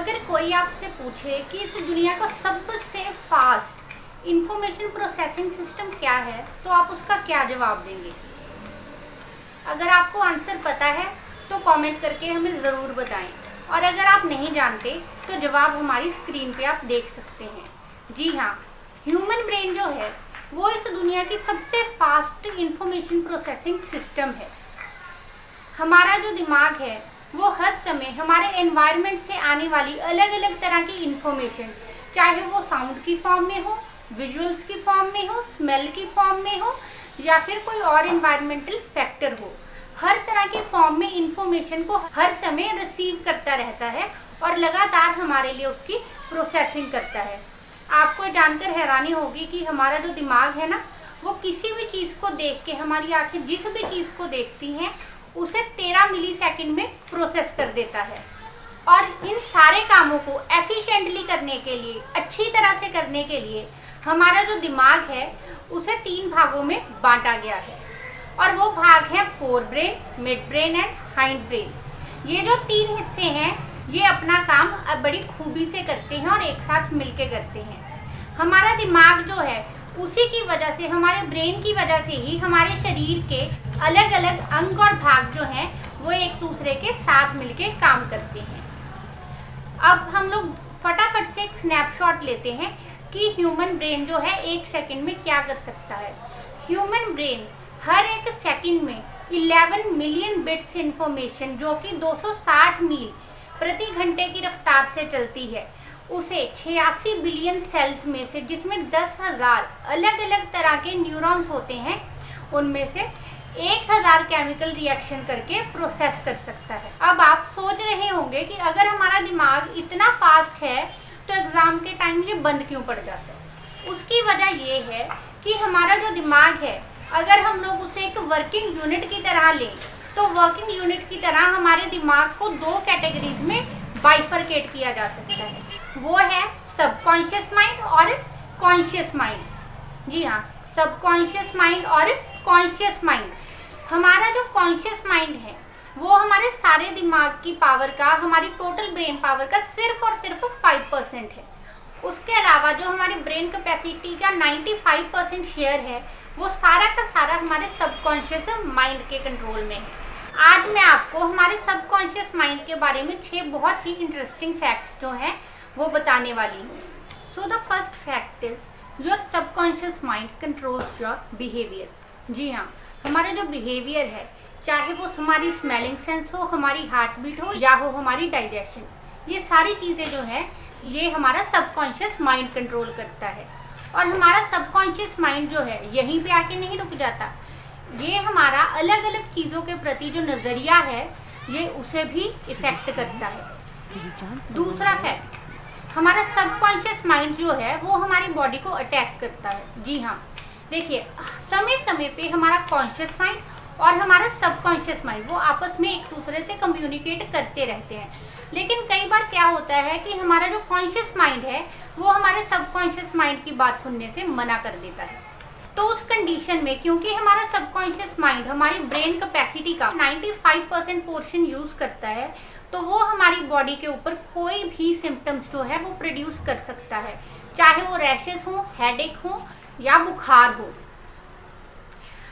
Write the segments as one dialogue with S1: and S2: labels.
S1: अगर कोई आपसे पूछे कि इस दुनिया का सबसे फास्ट इंफॉर्मेशन प्रोसेसिंग सिस्टम क्या है, तो आप उसका क्या जवाब देंगे? अगर आपको आंसर पता है तो कमेंट करके हमें ज़रूर बताएं, और अगर आप नहीं जानते तो जवाब हमारी स्क्रीन पे आप देख सकते हैं। जी हाँ, ह्यूमन ब्रेन जो है वो इस दुनिया की सबसे फास्ट इंफॉर्मेशन प्रोसेसिंग सिस्टम है। हमारा जो दिमाग है वो हर समय हमारे एनवायरनमेंट से आने वाली अलग अलग तरह की इंफॉर्मेशन, चाहे वो साउंड की फॉर्म में हो, विजुअल्स की फॉर्म में हो, स्मेल की फॉर्म में हो, या फिर कोई और एनवायरमेंटल फैक्टर हो, हर तरह की फॉर्म में इंफॉर्मेशन को हर समय रिसीव करता रहता है और लगातार हमारे लिए उसकी प्रोसेसिंग करता है। आपको जानकर हैरानी होगी कि हमारा जो दिमाग है ना, वो किसी भी चीज़ को देख के, हमारी आंखें जिस भी चीज़ को देखती हैं उसे 13 मिलीसेकंड में प्रोसेस कर देता है। और इन सारे कामों को एफिशिएंटली करने के लिए, अच्छी तरह से करने के लिए, हमारा जो दिमाग है उसे 3 भागों में बांटा गया है। और वो भाग है fore brain, mid brain and hind brain. ये जो 3 हिस्से हैं ये अपना काम अब बड़ी खूबी से करते हैं और एक साथ मिलके करते हैं। हमारा दिमाग जो है उसी की वजह से, हमारे ब्रेन की वजह से ही हमारे शरीर के अलग अलग अंग और भाग जो हैं वो एक दूसरे के साथ मिलके काम करते हैं। अब हम लोग फटाफट से एक स्नैपशॉट लेते हैं कि ह्यूमन ब्रेन जो है 1 सेकंड में क्या कर सकता है। ह्यूमन ब्रेन हर एक सेकंड में 11 मिलियन बिट्स इंफॉर्मेशन, जो कि 260 मील प्रति घंटे की रफ्तार से चलती है, उसे 86 बिलियन सेल्स में से, जिसमें 10,000 अलग अलग तरह के न्यूरॉन्स होते हैं, उनमें से 1000 केमिकल रिएक्शन करके प्रोसेस कर सकता है। अब आप सोच रहे होंगे कि अगर हमारा दिमाग इतना फास्ट है तो एग्ज़ाम के टाइम ये बंद क्यों पड़ जाता है? उसकी वजह ये है कि हमारा जो दिमाग है, अगर हम लोग उसे एक वर्किंग यूनिट की तरह लें, तो वर्किंग यूनिट की तरह हमारे दिमाग को 2 कैटेगरीज में बाइफरकेट किया जा सकता है। वो है सबकॉन्शियस माइंड और कॉन्शियस माइंड। जी हाँ, सबकॉन्शियस माइंड और कॉन्शियस माइंड। हमारा जो कॉन्शियस माइंड है वो हमारे सारे दिमाग की पावर का, हमारी टोटल ब्रेन पावर का सिर्फ और सिर्फ 5% है। उसके अलावा जो हमारी ब्रेन कैपेसिटी का 95% शेयर है वो सारा का सारा हमारे सबकॉन्शियस माइंड के कंट्रोल में है। आज मैं आपको हमारे सबकॉन्शियस माइंड के बारे में 6 बहुत ही इंटरेस्टिंग फैक्ट्स जो हैं वो बताने वाली हूँ। So the first fact is your subconscious mind controls your behaviour. जी हाँ, हमारा जो बिहेवियर है, चाहे वो हमारी स्मेलिंग सेंस हो, हमारी हार्ट बीट हो, या हो हमारी डाइजेशन, ये सारी चीज़ें जो हैं ये हमारा सबकॉन्शियस माइंड कंट्रोल करता है। और हमारा सबकॉन्शियस माइंड जो है यहीं पे आके नहीं रुक जाता, ये हमारा अलग अलग चीज़ों के प्रति जो नज़रिया है ये उसे भी इफ़ेक्ट करता है। दूसरा फैक्ट, हमारा सबकॉन्शियस माइंड जो है वो हमारी बॉडी को अटैक करता है। जी हाँ, देखिए, समय समय पे हमारा कॉन्शियस माइंड और हमारा सबकॉन्शियस माइंड वो आपस में एक दूसरे से कम्युनिकेट करते रहते हैं। लेकिन कई बार क्या होता है कि हमारा जो कॉन्शियस माइंड है वो हमारे सबकॉन्शियस माइंड की बात सुनने से मना कर देता है। तो उस कंडीशन में, क्योंकि हमारा सबकॉन्शियस माइंड हमारी ब्रेन कैपेसिटी का 95% पोर्शन यूज़ करता है, तो वो हमारी बॉडी के ऊपर कोई भी सिम्टम्स जो है वो प्रोड्यूस कर सकता है, चाहे वो रैशेस हो, हेडेक हो या बुखार हो।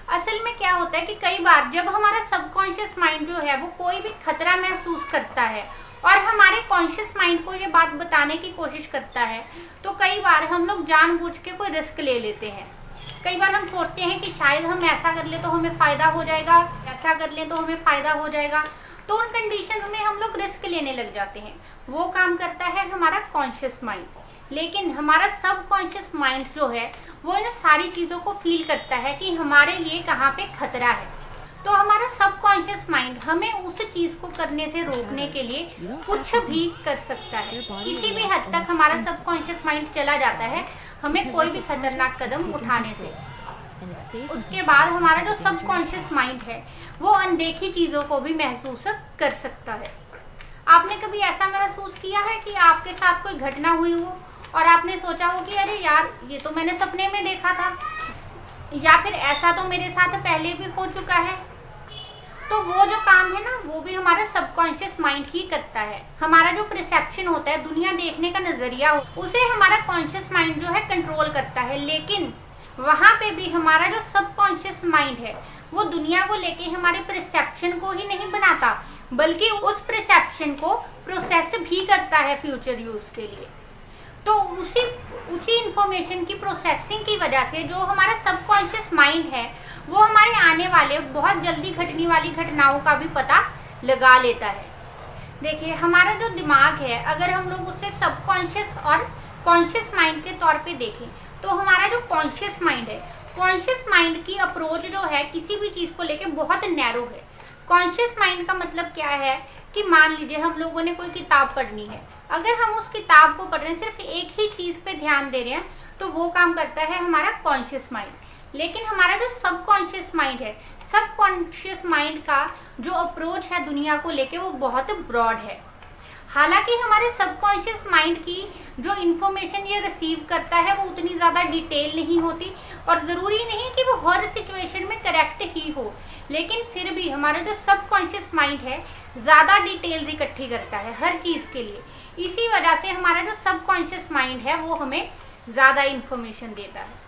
S1: असल में क्या होता है कि कई बार जब हमारा सबकॉन्शियस माइंड जो है वो कोई भी खतरा महसूस करता है और हमारे कॉन्शियस माइंड को ये बात बताने की कोशिश करता है, तो कई बार हम लोग जानबूझ के कोई रिस्क ले लेते हैं। कई बार हम सोचते हैं कि शायद हम ऐसा कर ले तो हमें फ़ायदा हो जाएगा, ऐसा कर ले तो हमें फ़ायदा हो जाएगा, तो उन कंडीशंस में हम लोग रिस्क लेने लग जाते हैं। वो काम करता है हमारा कॉन्शियस माइंड। लेकिन हमारा सबकॉन्शियस माइंड जो है वो इन सारी चीज़ों को फील करता है कि हमारे लिए कहाँ पे खतरा है। तो हमारा सबकॉन्शियस माइंड हमें उस चीज़ को करने से रोकने के लिए कुछ भी कर सकता है। किसी भी हद तक हमारा सबकॉन्शियस माइंड चला जाता है हमें कोई भी खतरनाक कदम उठाने से। उसके बाद हमारा जो सबकॉन्शियस माइंड है वो अनदेखी चीज़ों को भी महसूस कर सकता है। आपने कभी ऐसा महसूस किया है कि आपके साथ कोई घटना हुई हो और आपने सोचा हो कि अरे यार, ये तो मैंने सपने में देखा था, या फिर ऐसा तो मेरे साथ पहले भी हो चुका है? तो वो जो काम है ना वो भी हमारा सबकॉन्शियस माइंड ही करता है। हमारा जो परसेप्शन होता है, दुनिया देखने का नजरिया, उसे हमारा कॉन्शियस माइंड जो है कंट्रोल करता है। लेकिन वहां पे भी हमारा जो सबकॉन्शियस माइंड है वो दुनिया को लेके हमारे परसेप्शन को ही नहीं बनाता, बल्कि उस परसेप्शन को प्रोसेस भी करता है फ्यूचर यूज के लिए। तो उसी इंफॉर्मेशन की प्रोसेसिंग की वजह से जो हमारा सबकॉन्शियस माइंड है वो हमारे आने वाले बहुत जल्दी घटने वाली घटनाओं का भी पता लगा लेता है। देखिए, हमारा जो दिमाग है, अगर हम लोग उसे सबकॉन्शियस और कॉन्शियस माइंड के तौर पे देखें, तो हमारा जो कॉन्शियस माइंड है, कॉन्शियस माइंड की अप्रोच जो है किसी भी चीज़ को लेके बहुत नैरो है। कॉन्शियस माइंड का मतलब क्या है कि मान लीजिए हम लोगों ने कोई किताब पढ़नी है, अगर हम उस किताब को पढ़ रहे हैं, सिर्फ एक ही चीज़ पे ध्यान दे रहे हैं, तो वो काम करता है हमारा कॉन्शियस माइंड। लेकिन हमारा जो सबकॉन्शियस माइंड है, सबकॉन्शियस माइंड का जो अप्रोच है दुनिया को लेके वो बहुत ब्रॉड है। हालांकि हमारे सबकॉन्शियस माइंड की जो इन्फॉर्मेशन ये रिसीव करता है वो उतनी ज़्यादा डिटेल नहीं होती, और ज़रूरी नहीं कि वो हर सिचुएशन में करेक्ट ही हो, लेकिन फिर भी हमारा जो सबकॉन्शियस माइंड है ज़्यादा डिटेल्स इकट्ठी करता है हर चीज़ के लिए। इसी वजह से हमारा जो सबकॉन्शियस माइंड है वो हमें ज़्यादा इन्फॉर्मेशन देता है।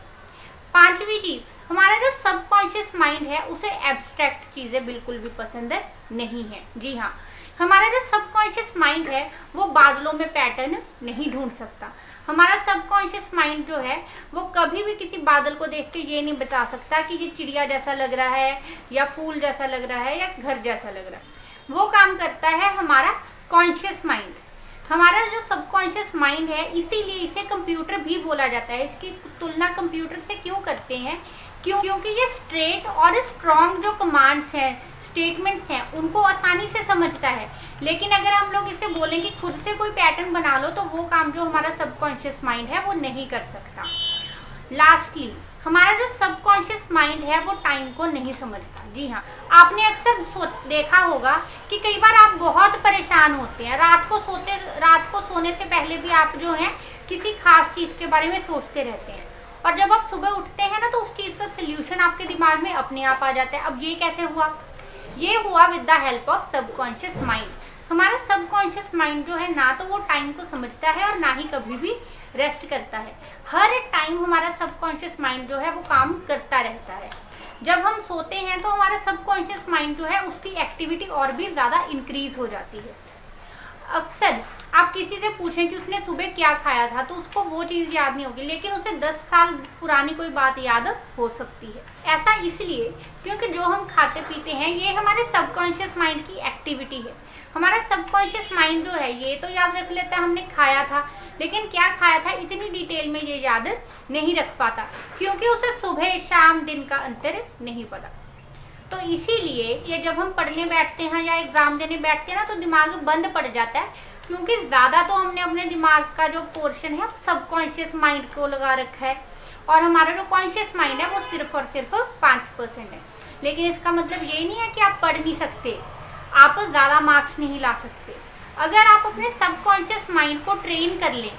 S1: पांचवी चीज़, हमारा जो सबकॉन्शियस माइंड है उसे एब्स्ट्रैक्ट चीज़ें बिल्कुल भी पसंद नहीं है। जी हाँ, हमारा जो सबकॉन्शियस माइंड है वो बादलों में पैटर्न नहीं ढूंढ सकता। हमारा सबकॉन्शियस माइंड जो है वो कभी भी किसी बादल को देख के ये नहीं बता सकता कि ये चिड़िया जैसा लग रहा है या फूल जैसा लग रहा है या घर जैसा लग रहा है। वो काम करता है हमारा कॉन्शियस माइंड। हमारा जो सबकॉन्शियस माइंड है, इसीलिए इसे कंप्यूटर भी बोला जाता है। इसकी तुलना कंप्यूटर से क्यों करते हैं? क्योंकि ये स्ट्रेट और स्ट्रॉन्ग जो कमांड्स हैं, स्टेटमेंट्स हैं, उनको आसानी से समझता है। लेकिन अगर हम लोग इसे बोलें कि खुद से कोई पैटर्न बना लो, तो वो काम जो हमारा सबकॉन्शियस माइंड है वो नहीं कर सकता। लास्टली, हमारा जो सबकॉन्शियस माइंड है वो टाइम को नहीं समझता। जी हाँ, आपने अक्सर देखा होगा कि कई बार आप बहुत परेशान होते हैं, रात को सोने से पहले भी आप जो है किसी खास चीज़ के बारे में सोचते रहते हैं, और जब आप सुबह उठते हैं ना तो उस चीज़ का सोल्यूशन आपके दिमाग में अपने आप आ जाता है। अब ये कैसे हुआ? ये हुआ with the help of subconscious mind. हमारा सबकॉन्शियस माइंड जो है ना तो वो टाइम को समझता है और ना ही कभी भी रेस्ट करता है। हर एक टाइम हमारा सबकॉन्शियस माइंड जो है वो काम करता रहता है। जब हम सोते हैं तो हमारा सबकॉन्शियस माइंड जो है उसकी एक्टिविटी और भी ज़्यादा इंक्रीज हो जाती है। अक्सर आप किसी से पूछें कि उसने सुबह क्या खाया था, तो उसको वो चीज़ याद नहीं होगी, लेकिन उसे 10 साल पुरानी कोई बात याद हो सकती है। ऐसा इसलिए क्योंकि जो हम खाते पीते हैं ये हमारे सबकॉन्शियस माइंड की एक्टिविटी है। हमारा सबकॉन्शियस माइंड जो है ये तो याद रख लेता है हमने खाया था, लेकिन क्या खाया था इतनी डिटेल में ये याद नहीं रख पाता, क्योंकि उसे सुबह शाम दिन का अंतर नहीं पता। तो इसीलिए ये जब हम पढ़ने बैठते हैं या एग्ज़ाम देने बैठते हैं ना, तो दिमाग बंद पड़ जाता है, क्योंकि ज़्यादा तो हमने अपने दिमाग का जो पोर्शन है सबकॉन्शियस माइंड को लगा रखा है, और हमारा जो कॉन्शियस माइंड है वो सिर्फ और सिर्फ 5% है। लेकिन इसका मतलब ये नहीं है कि आप पढ़ नहीं सकते, आप ज़्यादा मार्क्स नहीं ला सकते। अगर आप अपने सबकॉन्शियस माइंड को ट्रेन कर लें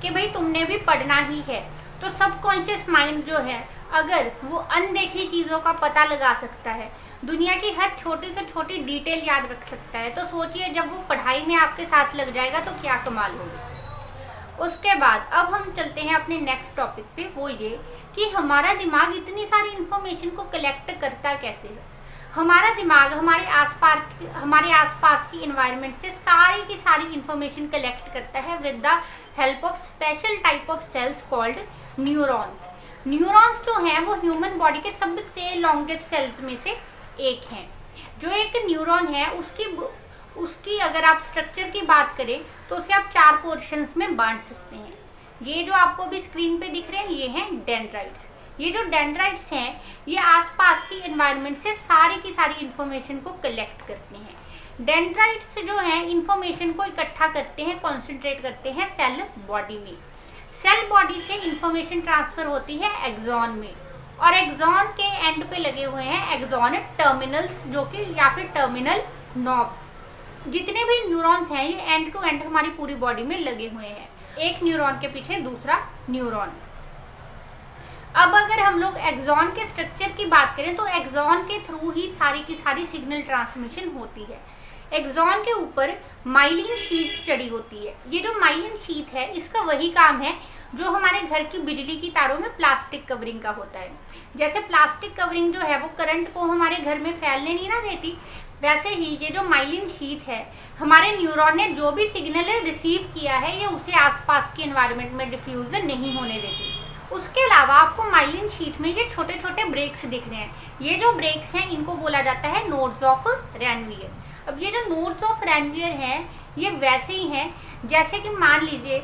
S1: कि भाई तुमने भी पढ़ना ही है, तो सबकॉन्शियस माइंड जो है अगर वो अनदेखी चीज़ों का पता लगा सकता है, दुनिया की हर छोटी से छोटी डिटेल याद रख सकता है, तो सोचिए जब वो पढ़ाई में आपके साथ लग जाएगा तो क्या कमाल होगी। उसके बाद अब हम चलते हैं अपने नेक्स्ट टॉपिक पे, वो ये कि हमारा दिमाग इतनी सारी इन्फॉर्मेशन को कलेक्ट करता कैसे है। हमारा दिमाग हमारे आसपास की एनवायरनमेंट से सारी की सारी इन्फॉर्मेशन कलेक्ट करता है with the help of special type of cells called neurons. Neurons जो हैं वो ह्यूमन बॉडी के सबसे लॉन्गेस्ट सेल्स में से एक हैं। जो एक न्यूरॉन है उसकी अगर आप स्ट्रक्चर की बात करें तो उसे आप 4 पोर्शंस में बांट सकते हैं। ये जो आपको भी स्क्रीन पे दिख रहे हैं ये हैं डेंड्राइट्स। ये जो डेंड्राइट्स हैं ये आसपास की एनवायरनमेंट से सारी की सारी इन्फॉर्मेशन को कलेक्ट करते हैं। डेंड्राइट्स जो हैं इन्फॉर्मेशन को इकट्ठा करते हैं, कॉन्सेंट्रेट करते हैं सेल बॉडी में। सेल बॉडी से इंफॉर्मेशन ट्रांसफर होती है एक्सॉन में, और एक्सॉन के एंड पे लगे हुए हैं एक्सॉन टर्मिनल्स, जो कि या फिर टर्मिनल नॉब्स। जितने भी न्यूरॉन्स हैं ये एंड टू एंड हमारी पूरी बॉडी में लगे हुए हैं, एक न्यूरॉन के पीछे दूसरा न्यूरॉन। अब अगर हम लोग एक्सॉन के स्ट्रक्चर की बात करें तो एक्सॉन के थ्रू ही सारी की सारी सिग्नल ट्रांसमिशन होती है। एक्सॉन के ऊपर माइलिन शीट चढ़ी होती है। ये जो माइलिन शीट है इसका वही काम है जो हमारे घर की बिजली की तारों में प्लास्टिक कवरिंग का होता है। जैसे प्लास्टिक कवरिंग जो है वो करंट को हमारे घर में फैलने नहीं ना देती, वैसे ही ये जो माइलिन शीट है हमारे न्यूरॉन ने जो भी सिग्नल रिसीव किया है ये उसे आसपास के एनवायरनमेंट में डिफ्यूजन नहीं होने देती। उसके अलावा आपको माइलिन शीट में ये छोटे छोटे ब्रेक्स दिख रहे हैं। ये जो ब्रेक्स हैं इनको बोला जाता है नोड्स ऑफ रैनवियर। अब ये जो नोड्स ऑफ रैनवियर हैं ये वैसे ही हैं जैसे कि मान लीजिए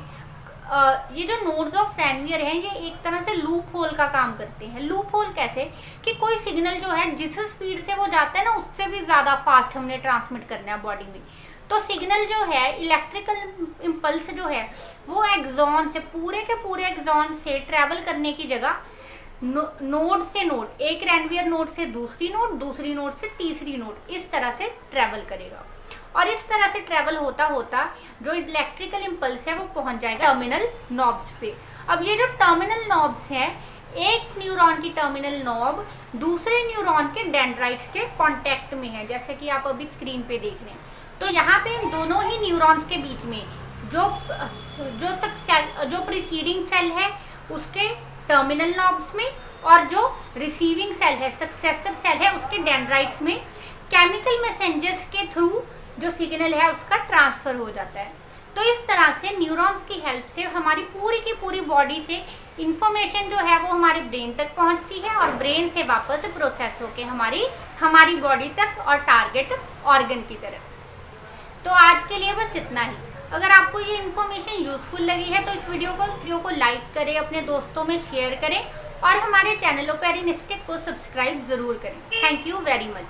S1: ये जो नोड्स ऑफ रैनवियर हैं ये एक तरह से लूप होल का काम करते हैं। लूप होल कैसे कि कोई सिग्नल जो है जिस स्पीड से वो जाता है ना उससे भी ज़्यादा फास्ट हमने ट्रांसमिट करना है बॉडी में। तो सिग्नल जो है इलेक्ट्रिकल इम्पल्स जो है वो एक्सॉन से पूरे के पूरे एक्सॉन से ट्रैवल करने की जगह नोड से नोड, एक रैनवियर नोड से दूसरी नोड से तीसरी नोड, इस तरह से ट्रैवल करेगा। और इस तरह से ट्रैवल होता होता जो इलेक्ट्रिकल इम्पल्स है वो पहुंच जाएगा टर्मिनल नॉब्स पे। अब ये जो टर्मिनल नॉब्स हैं, एक न्यूरॉन की टर्मिनल नॉब दूसरे न्यूरॉन के डेंड्राइट्स के कांटेक्ट में है, जैसे कि आप अभी स्क्रीन पे देख रहे हैं। तो यहाँ पे इन दोनों ही न्यूरॉन्स के बीच में जो प्रीसीडिंग सेल है उसके टर्मिनल नॉब्स में और जो रिसीविंग सेल है, सक्सेसर सेल है, उसके डेंड्राइट्स में केमिकल मैसेंजर्स के थ्रू जो सिग्नल है उसका ट्रांसफर हो जाता है। तो इस तरह से न्यूरॉन्स की हेल्प से हमारी पूरी की पूरी बॉडी से इंफॉर्मेशन जो है वो हमारे ब्रेन तक पहुंचती है और ब्रेन से वापस प्रोसेस होके हमारी बॉडी तक और टारगेट ऑर्गन की तरफ। तो आज के लिए बस इतना ही। अगर आपको ये इन्फॉर्मेशन यूजफुल लगी है तो इस वीडियो को लाइक करें, अपने दोस्तों में शेयर करें और हमारे चैनल ओपेरिनिस्टिक को सब्सक्राइब ज़रूर करें। Thank you very much.